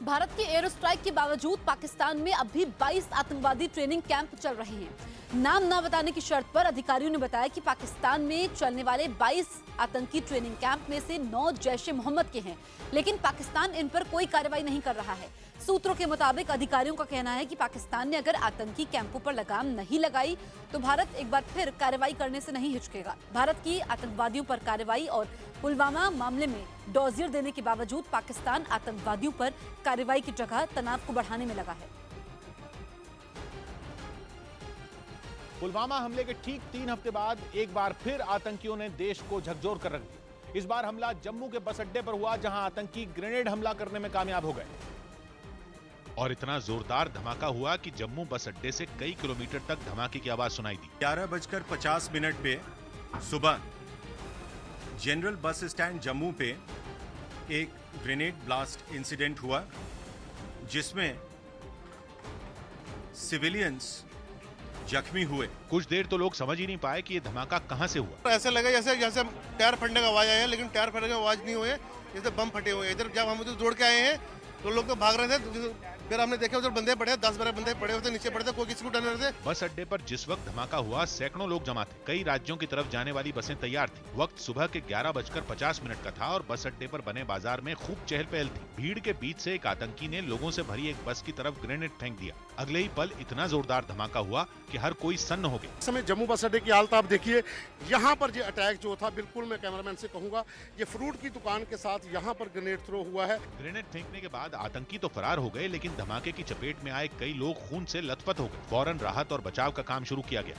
भारत के air strike के बावजूद पाकिस्तान में अब भी 22 आतंकवादी ट्रेनिंग कैंप चल रहे हैं। नाम न बताने की शर्त पर अधिकारियों ने बताया कि पाकिस्तान में चलने वाले 22 आतंकी ट्रेनिंग कैंप में से 9 जैश-ए-मोहम्मद के हैं, लेकिन पाकिस्तान इन पर कोई कार्रवाई नहीं कर रहा है। सूत्रों के मुताबिक अधिकारियों का कहना है कि पाकिस्तान ने अगर आतंकी कैंपों पर लगाम नहीं लगाई तो भारत एक बार फिर कार्रवाई करने से नहीं हिचकेगा। भारत की आतंकवादियों पर कार्रवाई और पुलवामा मामले में डॉजियर देने के बावजूद पाकिस्तान आतंकवादियों पर कार्रवाई की जगह तनाव को बढ़ाने में लगा है। पुलवामा हमले के ठीक 3 हफ्ते बाद एक बार फिर आतंकियों ने देश को झकझोर कर रख दिया। इस बार हमला जम्मू के बस अड्डे पर हुआ, जहां आतंकी ग्रेनेड हमला करने में कामयाब हो गए और इतना जोरदार धमाका हुआ कि जम्मू बस अड्डे से कई किलोमीटर तक धमाके की आवाज सुनाई दी। 11:50 पे सुबह जनरल बस स्टैंड जम्मू पे एक ग्रेनेड ब्लास्ट इंसिडेंट हुआ, जिसमें सिविलियंस जख्मी हुए। कुछ देर तो लोग समझ ही नहीं पाए कि ये धमाका कहां से हुआ। ऐसा लगा जैसे टायर फटने का आवाज आया, लेकिन टायर फटने की आवाज नहीं हुई है, जैसे बम फटे हुए। इधर जब हम दौड़ के आए हैं तो लोग तो भाग रहे थे, फिर हमने देखा उधर बंदे पड़े, 10-12 बंदे पड़े होते, नीचे पड़े थे, कोई किसी को डर रहे थे। बस अड्डे पर जिस वक्त धमाका हुआ सैकड़ों लोग जमा थे। कई राज्यों की तरफ जाने वाली बसें तैयार थी। वक्त सुबह के 11:50 का था और बस अड्डे पर बने बाजार में खूब चहल पहल थी। भीड़ के बीच से एक आतंकी ने लोगों से भरी एक बस की तरफ ग्रेनेड फेंक दिया। अगले ही पल इतना जोरदार धमाका हुआ कि हर कोई सन्न हो गया। इस समय जम्मू बस अड्डे की हालत आप देखिए। यहाँ पर ये अटैक जो था, बिल्कुल मैं कैमरामैन से कहूंगा, ये फ्रूट की दुकान के साथ यहाँ पर ग्रेनेड थ्रो हुआ है। ग्रेनेड फेंकने के बाद आतंकी तो फरार हो गए, लेकिन धमाके की चपेट में आए कई लोग खून से लथपथ हो गए। फौरन राहत और बचाव का काम शुरू किया गया।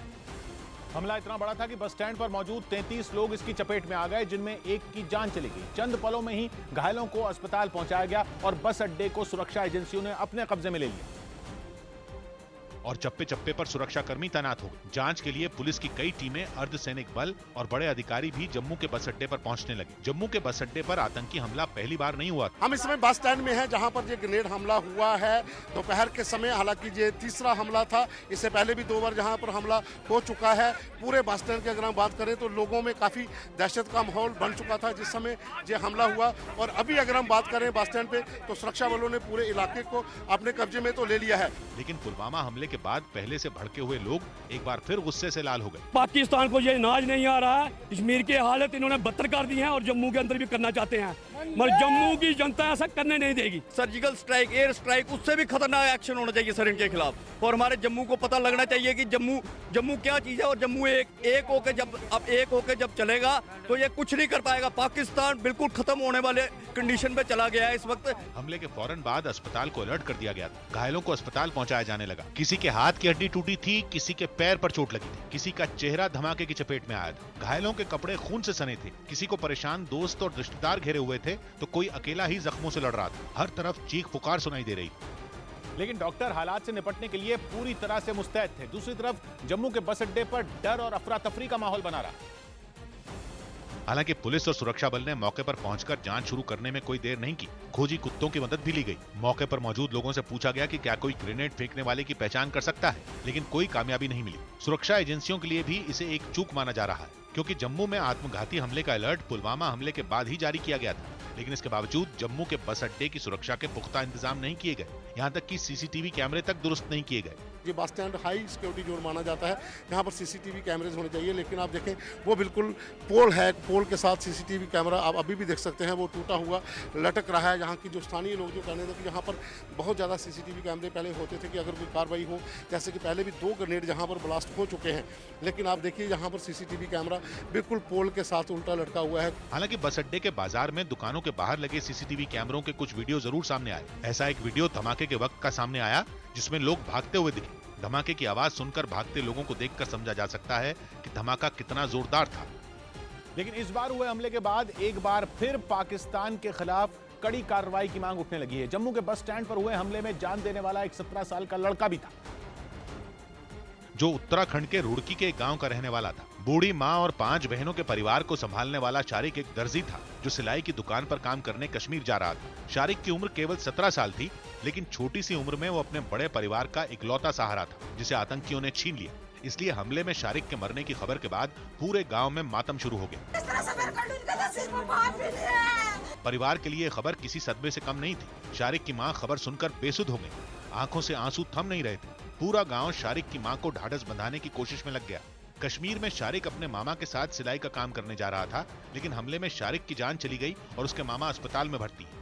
हमला इतना बड़ा था कि बस स्टैंड पर मौजूद 33 लोग इसकी चपेट में आ गए, जिनमें एक की जान चली गई। चंद पलों में ही घायलों को अस्पताल पहुंचाया गया और बस अड्डे को सुरक्षा एजेंसियों ने अपने कब्जे में ले लिया और चप्पे चप्पे पर सुरक्षाकर्मी तैनात हो गए। जांच के लिए पुलिस की कई टीमें, अर्धसैनिक बल और बड़े अधिकारी भी जम्मू के बस अड्डे पर पहुंचने लगे। जम्मू के बस अड्डे पर आतंकी हमला पहली बार नहीं हुआ था। हम इस समय बस स्टैंड में हैं, जहां पर ये ग्रेनेड हमला हुआ है दोपहर के समय। हालांकि ये तीसरा हमला था, इससे पहले भी 2 बार जहां पर हमला हो चुका है। पूरे बस स्टैंड की अगर हम बात करें तो लोगों में काफी दहशत का माहौल बन चुका था जिस समय ये हमला हुआ। और अभी अगर हम बात करें बस स्टैंड पे, तो सुरक्षा बलों ने पूरे इलाके को अपने कब्जे में तो ले लिया है। लेकिन पुलवामा हमले के बाद पहले से भड़के हुए लोग एक बार फिर गुस्से से लाल हो गए। पाकिस्तान को ये नाज नहीं आ रहा है। कश्मीर की हालत इन्होंने बदतर कर दी है और जम्मू के अंदर भी करना चाहते हैं, मगर जम्मू की जनता ऐसा करने नहीं देगी। सर्जिकल स्ट्राइक, एयर स्ट्राइक, उससे भी खतरनाक एक्शन होना चाहिए सर इनके खिलाफ। और हमारे जम्मू को पता लगना चाहिए कि जम्मू क्या चीज है। और जम्मू एक होके जब चलेगा तो ये कुछ नहीं कर पाएगा। पाकिस्तान बिल्कुल खत्म होने वाले कंडीशन पे चला गया है इस वक्त। हमले के फौरन बाद अस्पताल को अलर्ट कर दिया गया था। घायलों को अस्पताल पहुंचाया जाने लगा। किसी के हाथ की हड्डी टूटी थी, किसी के पैर पर चोट लगी थी, किसी का चेहरा धमाके की चपेट में आया था। घायलों के कपड़े खून से सने थे। किसी को परेशान दोस्त और रिश्तेदार घेरे हुए थे, तो कोई अकेला ही जख्मों से लड़ रहा था। हर तरफ चीख पुकार सुनाई दे रही थी। लेकिन डॉक्टर हालात से निपटने के लिए पूरी तरह से मुस्तैद थे। दूसरी तरफ जम्मू के बस अड्डे पर डर और अफरा तफरी का माहौल बना रहा। हालांकि पुलिस और सुरक्षा बल ने मौके पर पहुंचकर जांच शुरू करने में कोई देर नहीं की। खोजी कुत्तों की मदद भी ली गई। मौके पर मौजूद लोगों से पूछा गया कि क्या कोई ग्रेनेड फेंकने वाले की पहचान कर सकता है, लेकिन कोई कामयाबी नहीं मिली। सुरक्षा एजेंसियों के लिए भी इसे एक चूक माना जा रहा है, क्योंकि जम्मू में आत्मघाती हमले का अलर्ट पुलवामा हमले के बाद ही जारी किया गया था। लेकिन इसके बावजूद जम्मू के बस अड्डे की सुरक्षा के पुख्ता इंतजाम नहीं किए गए। यहाँ तक कि सीसीटीवी कैमरे तक दुरुस्त नहीं किए गए। ये bus stand high security zone माना जाता है, यहाँ पर सीसीटीवी कैमरेज होने चाहिए, लेकिन आप देखें वो बिल्कुल पोल है, पोल के साथ सीसीटीवी कैमरा आप अभी भी देख सकते हैं, वो टूटा हुआ लटक रहा है। यहाँ की जो स्थानीय लोग जो कहने थे कि यहाँ पर बहुत ज़्यादा सीसीटीवी कैमरे पहले होते थे कि अगर कोई कार्रवाई हो, जैसे कि पहले भी 2 ग्रेनेड यहाँ पर ब्लास्ट हो चुके हैं, लेकिन आप देखिए यहाँ पर सीसीटीवी कैमरा बिल्कुल पोल के साथ उल्टा लटका हुआ है। हालांकि बस अड्डे के बाजार में दुकानों के बाहर लगे सीसीटीवी कैमरों के कुछ वीडियो जरूर सामने आए। ऐसा एक वीडियो धमाके के वक्त का सामने आया, जिसमें लोग भागते हुए दिखे। धमाके की आवाज सुनकर भागते लोगों को देखकर समझा जा सकता है कि धमाका कितना जोरदार था। लेकिन इस बार हुए हमले के बाद एक बार फिर पाकिस्तान के खिलाफ कड़ी कार्रवाई की मांग उठने लगी है। जम्मू के बस स्टैंड पर हुए हमले में जान देने वाला एक 17 साल का लड़का भी था, जो उत्तराखंड के रुड़की के एक गांव का रहने वाला था। बूढ़ी मां और 5 बहनों के परिवार को संभालने वाला शारिक एक दर्जी था, जो सिलाई की दुकान पर काम करने कश्मीर जा रहा था। शारिक की उम्र केवल 17 साल थी, लेकिन छोटी सी उम्र में वो अपने बड़े परिवार का इकलौता सहारा था, जिसे आतंकियों ने छीन लिया। इसलिए हमले में शारिक के मरने की खबर के बाद पूरे गांव में मातम शुरू हो गया। परिवार के लिए खबर किसी सदमे से कम नहीं थी। शारिक की मां खबर सुनकर बेसुध हो गई। आंखों से आंसू थम नहीं रहे थे। पूरा गांव शारिक की मां को ढाढ़स बंधाने की कोशिश में लग गया। कश्मीर में शारिक अपने मामा के साथ सिलाई का काम करने जा रहा था, लेकिन हमले में शारिक की जान चली गई और उसके मामा अस्पताल में भर्ती है।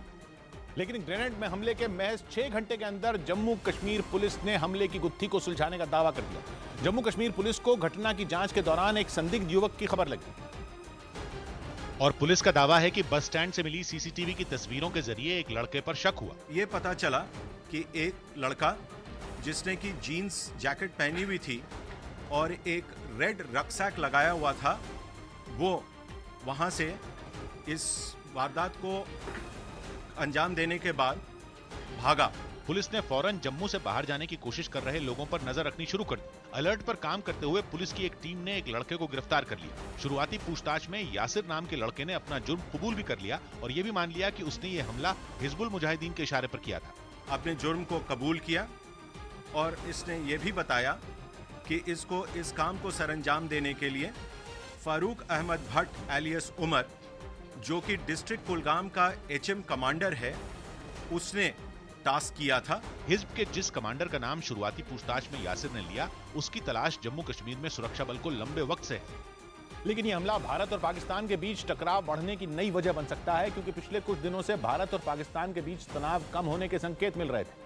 लेकिन ग्रेनेड में हमले के महज 6 घंटे के अंदर जम्मू कश्मीर पुलिस ने हमले की गुत्थी को सुलझाने का दावा कर दिया। जम्मू कश्मीर पुलिस को घटना की जांच के दौरान एक संदिग्ध युवक की खबर लगी और पुलिस का दावा है कि बस स्टैंड से मिली सीसीटीवी की तस्वीरों के जरिए एक लड़के पर शक हुआ। ये पता चला कि एक लड़का जिसने की जीन्स जैकेट पहनी हुई थी और एक रेड रक्सैक लगाया हुआ था, वो वहां से इस वारदात को अंजाम देने के बाद भागा। पुलिस ने फौरन जम्मू से बाहर जाने की कोशिश कर रहे लोगों पर नजर रखनी शुरू कर दी। अलर्ट पर काम करते हुए पुलिस की एक टीम ने एक लड़के को गिरफ्तार कर लिया। शुरुआती पूछताछ में यासिर नाम के लड़के ने अपना जुर्म कबूल भी कर लिया और ये भी मान लिया कि उसने ये हमला हिजबुल मुजाहिदीन के इशारे पर किया था। अपने जुर्म को कबूल किया और इसने ये भी बताया कि इसको इस काम को सरंजाम देने के लिए फारूक अहमद भट्ट एलियस उमर, जो कि डिस्ट्रिक्ट कुलगाम का एचएम कमांडर है, उसने टास्क किया था। हिज्ब के जिस कमांडर का नाम शुरुआती पूछताछ में यासिर ने लिया, उसकी तलाश जम्मू कश्मीर में सुरक्षा बल को लंबे वक्त से है। लेकिन ये हमला भारत और पाकिस्तान के बीच टकराव बढ़ने की नई वजह बन सकता है, क्योंकि पिछले कुछ दिनों से भारत और पाकिस्तान के बीच तनाव कम होने के संकेत मिल रहे थे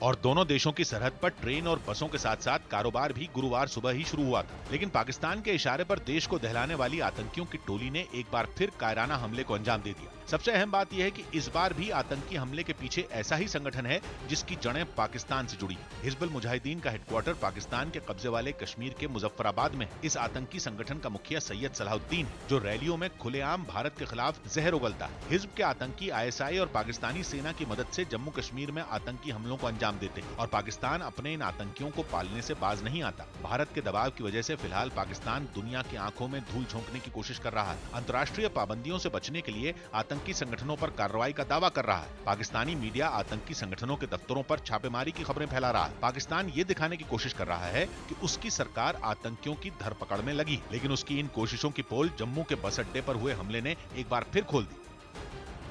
और दोनों देशों की सरहद पर ट्रेन और बसों के साथ साथ कारोबार भी गुरुवार सुबह ही शुरू हुआ था। लेकिन पाकिस्तान के इशारे पर देश को दहलाने वाली आतंकियों की टोली ने एक बार फिर कायराना हमले को अंजाम दे दिया। सबसे अहम बात यह है कि इस बार भी आतंकी हमले के पीछे ऐसा ही संगठन है जिसकी जड़ें पाकिस्तान से जुड़ी हैं। हिजबुल मुजाहिदीन का हेडक्वार्टर पाकिस्तान के कब्जे वाले कश्मीर के मुजफ्फराबाद में है। इस आतंकी संगठन का मुखिया सैयद सलाहुद्दीन है, जो रैलियों में खुलेआम भारत के खिलाफ जहर उगलता है। हिज्ब के आतंकी ISI और पाकिस्तानी सेना की मदद से जम्मू कश्मीर में आतंकी हमलों को अंजाम देते हैं और पाकिस्तान अपने इन आतंकियों को पालने से बाज नहीं आता। भारत के दबाव की वजह से फिलहाल पाकिस्तान दुनिया की आंखों में धूल झोंकने की कोशिश कर रहा है। अंतर्राष्ट्रीय पाबंदियों से बचने के लिए आतंकी संगठनों पर कार्रवाई का दावा कर रहा है। पाकिस्तानी मीडिया आतंकी संगठनों के दफ्तरों पर छापेमारी की खबरें फैला रहा है। पाकिस्तान ये दिखाने की कोशिश कर रहा है कि उसकी सरकार आतंकियों की धरपकड़ में लगी, लेकिन उसकी इन कोशिशों की पोल जम्मू के बस अड्डे पर हुए हमले ने एक बार फिर खोल दी।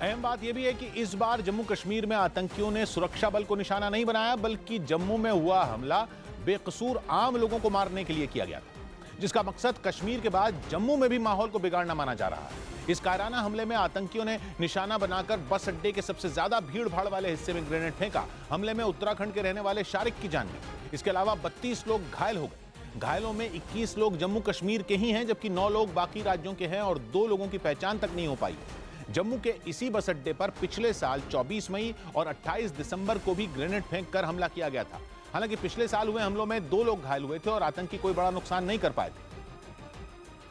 अहम बात यह भी है कि इस बार जम्मू कश्मीर में आतंकियों ने सुरक्षा बल को निशाना नहीं बनाया, बल्कि जम्मू में हुआ हमला बेकसूर आम लोगों को मारने के लिए किया गया था, जिसका मकसद कश्मीर के बाद जम्मू में भी माहौल को बिगाड़ना माना जा रहा है। इस कायराना हमले में आतंकियों ने निशाना बनाकर बस अड्डे के सबसे ज्यादा भीड़ भाड़ वाले हिस्से में ग्रेनेड फेंका। हमले में उत्तराखंड के रहने वाले शारिक की जान गई। इसके अलावा 32 लोग घायल हो गए। घायलों में 21 लोग जम्मू कश्मीर के ही हैं, जबकि 9 लोग बाकी राज्यों के हैं और 2 लोगों की पहचान तक नहीं हो पाई। जम्मू के इसी बस अड्डे पर पिछले साल 24 मई और 28 दिसंबर को भी ग्रेनेड फेंककर हमला किया गया था। हालांकि पिछले साल हुए हमलों में 2 लोग घायल हुए थे और आतंकी कोई बड़ा नुकसान नहीं कर पाए थे।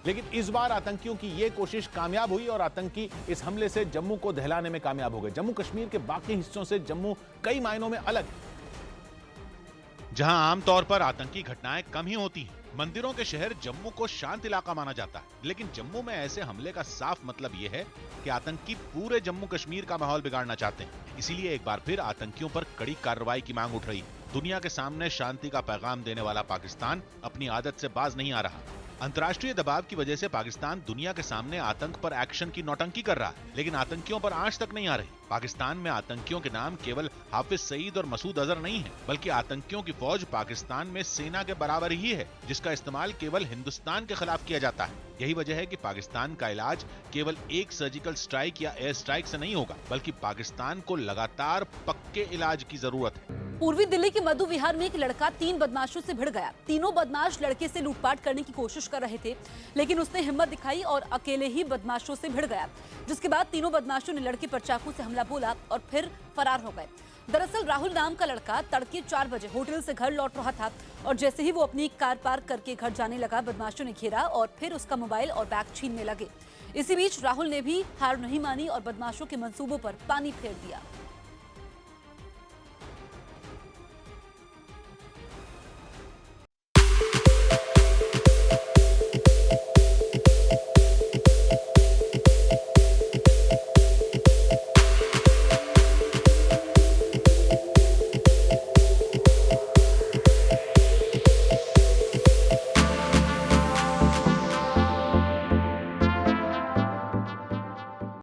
लेकिन इस बार आतंकियों की यह कोशिश कामयाब हुई और आतंकी इस हमले से जम्मू को दहलाने में कामयाब हो गए। जम्मू कश्मीर के बाकी हिस्सों से जम्मू कई मायनों में अलग है। जहां आमतौर पर आतंकी घटनाएं कम ही होती हैं, मंदिरों के शहर जम्मू को शांत इलाका माना जाता है, लेकिन जम्मू में ऐसे हमले का साफ मतलब यह है कि आतंकी पूरे जम्मू कश्मीर का माहौल बिगाड़ना चाहते हैं। इसीलिए एक बार फिर आतंकियों पर कड़ी कार्रवाई की मांग उठ रही है। दुनिया के सामने शांति का पैगाम देने वाला पाकिस्तान अपनी आदत से बाज नहीं आ रहा। अंतर्राष्ट्रीय दबाव की वजह से पाकिस्तान दुनिया के सामने आतंक पर एक्शन की नौटंकी कर रहा है, लेकिन आतंकियों पर आंच तक नहीं आ रही। पाकिस्तान में आतंकियों के नाम केवल हाफिज सईद और मसूद अजहर नहीं है, बल्कि आतंकियों की फौज पाकिस्तान में सेना के बराबर ही है, जिसका इस्तेमाल केवल हिंदुस्तान के खिलाफ किया जाता है। यही वजह है कि पाकिस्तान का इलाज केवल एक सर्जिकल स्ट्राइक या एयर स्ट्राइक से नहीं होगा, बल्कि पाकिस्तान को लगातार पक्के इलाज की जरूरत है। पूर्वी दिल्ली के मधु विहार में एक लड़का 3 बदमाशों से भिड़ गया। तीनों बदमाश लड़के से लूटपाट करने की कोशिश कर रहे थे, लेकिन उसने हिम्मत दिखाई और अकेले ही बदमाशों से भिड़ गया, जिसके बाद तीनों बदमाशों ने लड़के पर चाकू से हमला बोला और फिर फरार हो गए। दरअसल राहुल नाम का लड़का तड़के 4 बजे होटल से घर लौट रहा था और जैसे ही वो अपनी कार पार्क करके घर जाने लगा, बदमाशों ने घेरा और फिर उसका मोबाइल और बैग छीनने लगे। इसी बीच राहुल ने भी हार नहीं मानी और बदमाशों के मंसूबों पर पानी फेर दिया।